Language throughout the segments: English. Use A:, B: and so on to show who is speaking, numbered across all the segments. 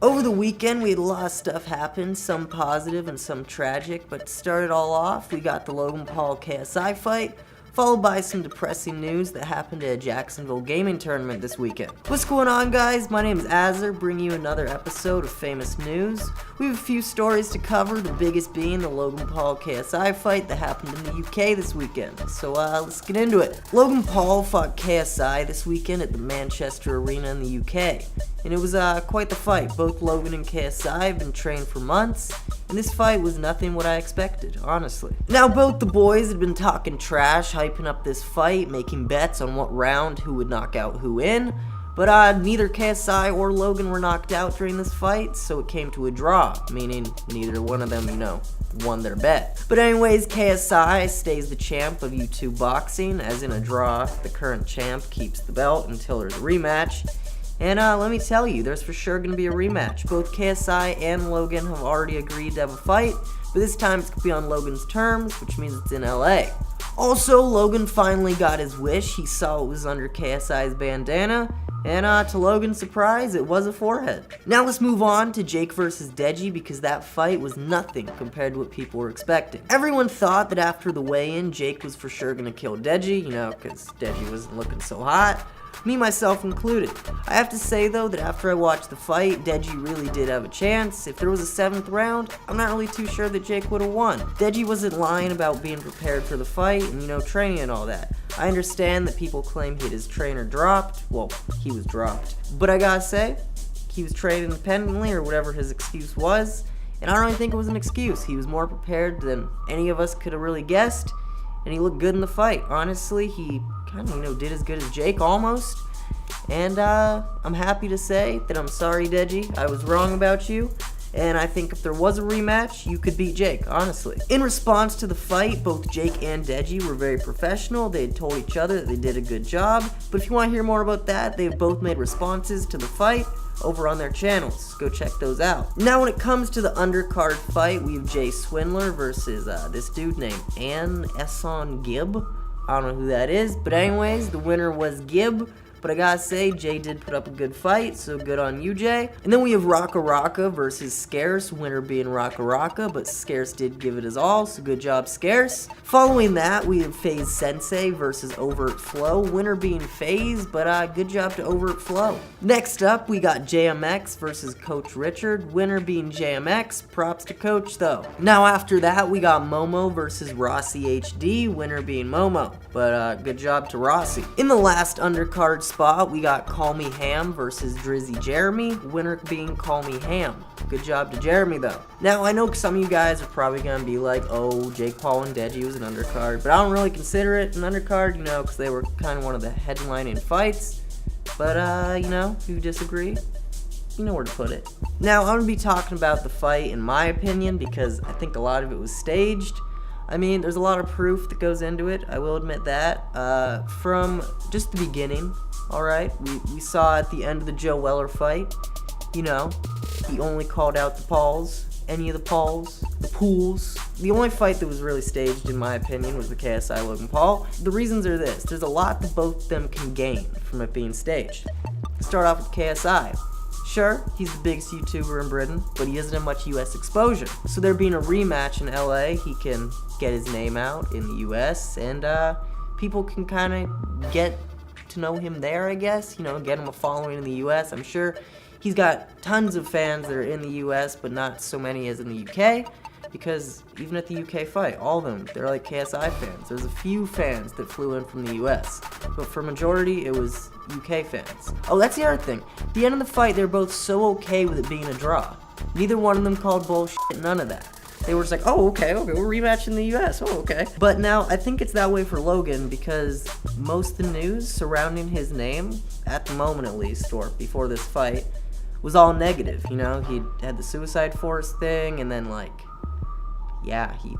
A: Over the weekend, we had a lot of stuff happen, some positive and some tragic, but to start it all off, we got the Logan Paul KSI fight, followed by some depressing news that happened at a Jacksonville gaming tournament this weekend. What's going on, guys? My name is Azzer, bringing you another episode of Famous News. We have a few stories to cover, the biggest being the Logan Paul KSI fight that happened in the UK this weekend. So let's get into it. Logan Paul fought KSI this weekend at the Manchester Arena in the UK, and it was quite the fight. Both Logan and KSI have been trained for months, and this fight was nothing what I expected, honestly. Now, both the boys had been talking trash, hyping up this fight, making bets on what round who would knock out who in, but neither KSI or Logan were knocked out during this fight, so it came to a draw, meaning neither one of them, won their bet. But anyways, KSI stays the champ of YouTube boxing, as in a draw, the current champ keeps the belt until there's a rematch. And let me tell you, there's for sure going to be a rematch. Both KSI and Logan have already agreed to have a fight, but this time it's going to be on Logan's terms, which means it's in LA. Also, Logan finally got his wish. He saw it was under KSI's bandana, and to Logan's surprise, it was a forehead. Now let's move on to Jake versus Deji, because that fight was nothing compared to what people were expecting. Everyone thought that after the weigh-in, Jake was for sure going to kill Deji, because Deji wasn't looking so hot. Me, myself included. I have to say, though, that after I watched the fight, Deji really did have a chance. If there was a 7th round, I'm not really too sure that Jake would have won. Deji wasn't lying about being prepared for the fight and, training and all that. I understand that people claim he had his trainer dropped. Well, he was dropped. But I gotta say, he was trained independently or whatever his excuse was, and I don't really think it was an excuse. He was more prepared than any of us could have really guessed, and he looked good in the fight. Honestly, he kind of, did as good as Jake almost. And I'm happy to say that I'm sorry, Deji. I was wrong about you. And I think if there was a rematch, you could beat Jake, honestly. In response to the fight, both Jake and Deji were very professional. They had told each other that they did a good job. But if you want to hear more about that, they've both made responses to the fight over on their channels. Go check those out. Now, when it comes to the undercard fight, we have Jay Swindler versus this dude named Esson Gibb. I don't know who that is, but anyways, the winner was Gibb. But I gotta say, Jay did put up a good fight, so good on you, Jay. And then we have Raka Raka versus Scarce, winner being Raka Raka, but Scarce did give it his all, so good job, Scarce. Following that, we have FaZe Sensei versus Overt Flow, winner being FaZe, but good job to Overt Flow. Next up, we got JMX versus Coach Richard, winner being JMX, props to Coach though. Now after that, we got Momo versus Rossi HD, winner being Momo, but good job to Rossi. In the last undercard spot, we got Call Me Ham versus Drizzy Jeremy, winner being Call Me Ham. Good job to Jeremy though. Now I know some of you guys are probably gonna be like, oh, Jake Paul and Deji was an undercard, but I don't really consider it an undercard, because they were kind of one of the headlining fights. But if you disagree, you know where to put it. Now I'm gonna be talking about the fight in my opinion, because I think a lot of it was staged. There's a lot of proof that goes into it, I will admit that. From just the beginning, alright, we saw at the end of the Joe Weller fight, he only called out the Pauls, any of the Pauls, the Pools. The only fight that was really staged, in my opinion, was the KSI Logan Paul. The reasons are this: there's a lot that both of them can gain from it being staged. Start off with KSI. Sure, he's the biggest YouTuber in Britain, but he doesn't have much US exposure. So there being a rematch in LA, he can get his name out in the US, and people can kind of get to know him there, I guess. Get him a following in the US. I'm sure he's got tons of fans that are in the US, but not so many as in the UK, because even at the UK fight, all of them, they're like KSI fans. There's a few fans that flew in from the US, but for majority, it was UK fans. Oh, that's the other thing. At the end of the fight, they're both so okay with it being a draw. Neither one of them called bullshit, none of that. They were just like, oh, okay, we're rematching the US, oh, okay. But now, I think it's that way for Logan, because most of the news surrounding his name, at the moment at least, or before this fight, was all negative, He had the Suicide Force thing, and then,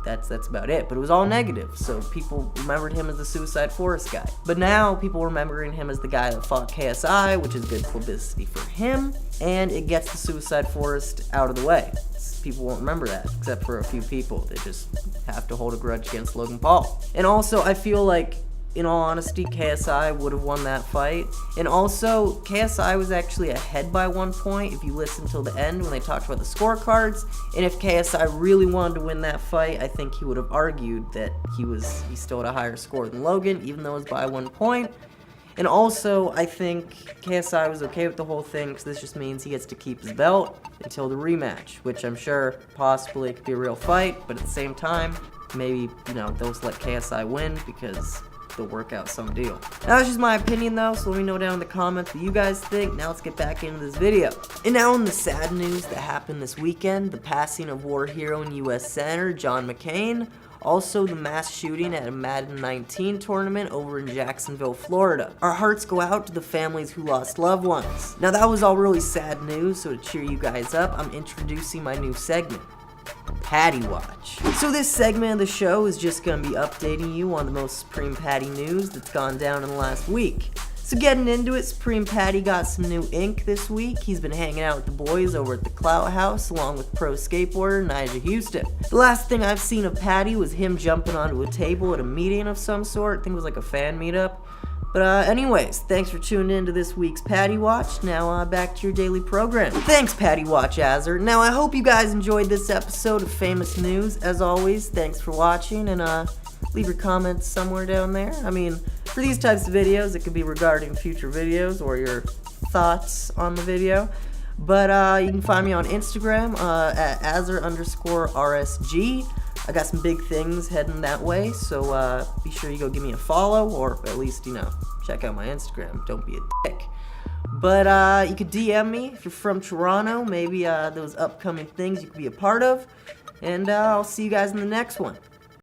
A: that's about it. But it was all negative, so people remembered him as the Suicide Forest guy. But now people are remembering him as the guy that fought KSI, which is good publicity for him, and it gets the Suicide Forest out of the way. People won't remember that, except for a few people that just have to hold a grudge against Logan Paul. And also, I feel like in all honesty, KSI would have won that fight. And also, KSI was actually ahead by 1 point if you listen till the end when they talked about the scorecards. And if KSI really wanted to win that fight, I think he would have argued that he still had a higher score than Logan, even though it was by 1 point. And also, I think KSI was okay with the whole thing because this just means he gets to keep his belt until the rematch, which I'm sure possibly could be a real fight, but at the same time, maybe, they'll just let KSI win because they'll work out some deal. Now, that's just my opinion, though, so let me know down in the comments what you guys think. Now, let's get back into this video. And now, in the sad news that happened this weekend, the passing of war hero and U.S. Senator John McCain. Also, the mass shooting at a Madden 19 tournament over in Jacksonville, Florida. Our hearts go out to the families who lost loved ones. Now, that was all really sad news, so to cheer you guys up, I'm introducing my new segment, Patty Watch. So this segment of the show is just going to be updating you on the most Supreme Patty news that's gone down in the last week. So getting into it, Supreme Patty got some new ink this week. He's been hanging out with the boys over at the Clout House along with pro skateboarder Nyjah Houston. The last thing I've seen of Patty was him jumping onto a table at a meeting of some sort. I think it was like a fan meetup. But anyways, thanks for tuning in to this week's Patty Watch. Now back to your daily program. Thanks, Patty Watch Azzer. Now I hope you guys enjoyed this episode of Famous News. As always, thanks for watching, and leave your comments somewhere down there. I mean, for these types of videos, it could be regarding future videos or your thoughts on the video. But you can find me on Instagram at Azzer_RSG. I got some big things heading that way, so be sure you go give me a follow, or at least, check out my Instagram. Don't be a dick. But you could DM me if you're from Toronto, maybe those upcoming things you could be a part of. And I'll see you guys in the next one.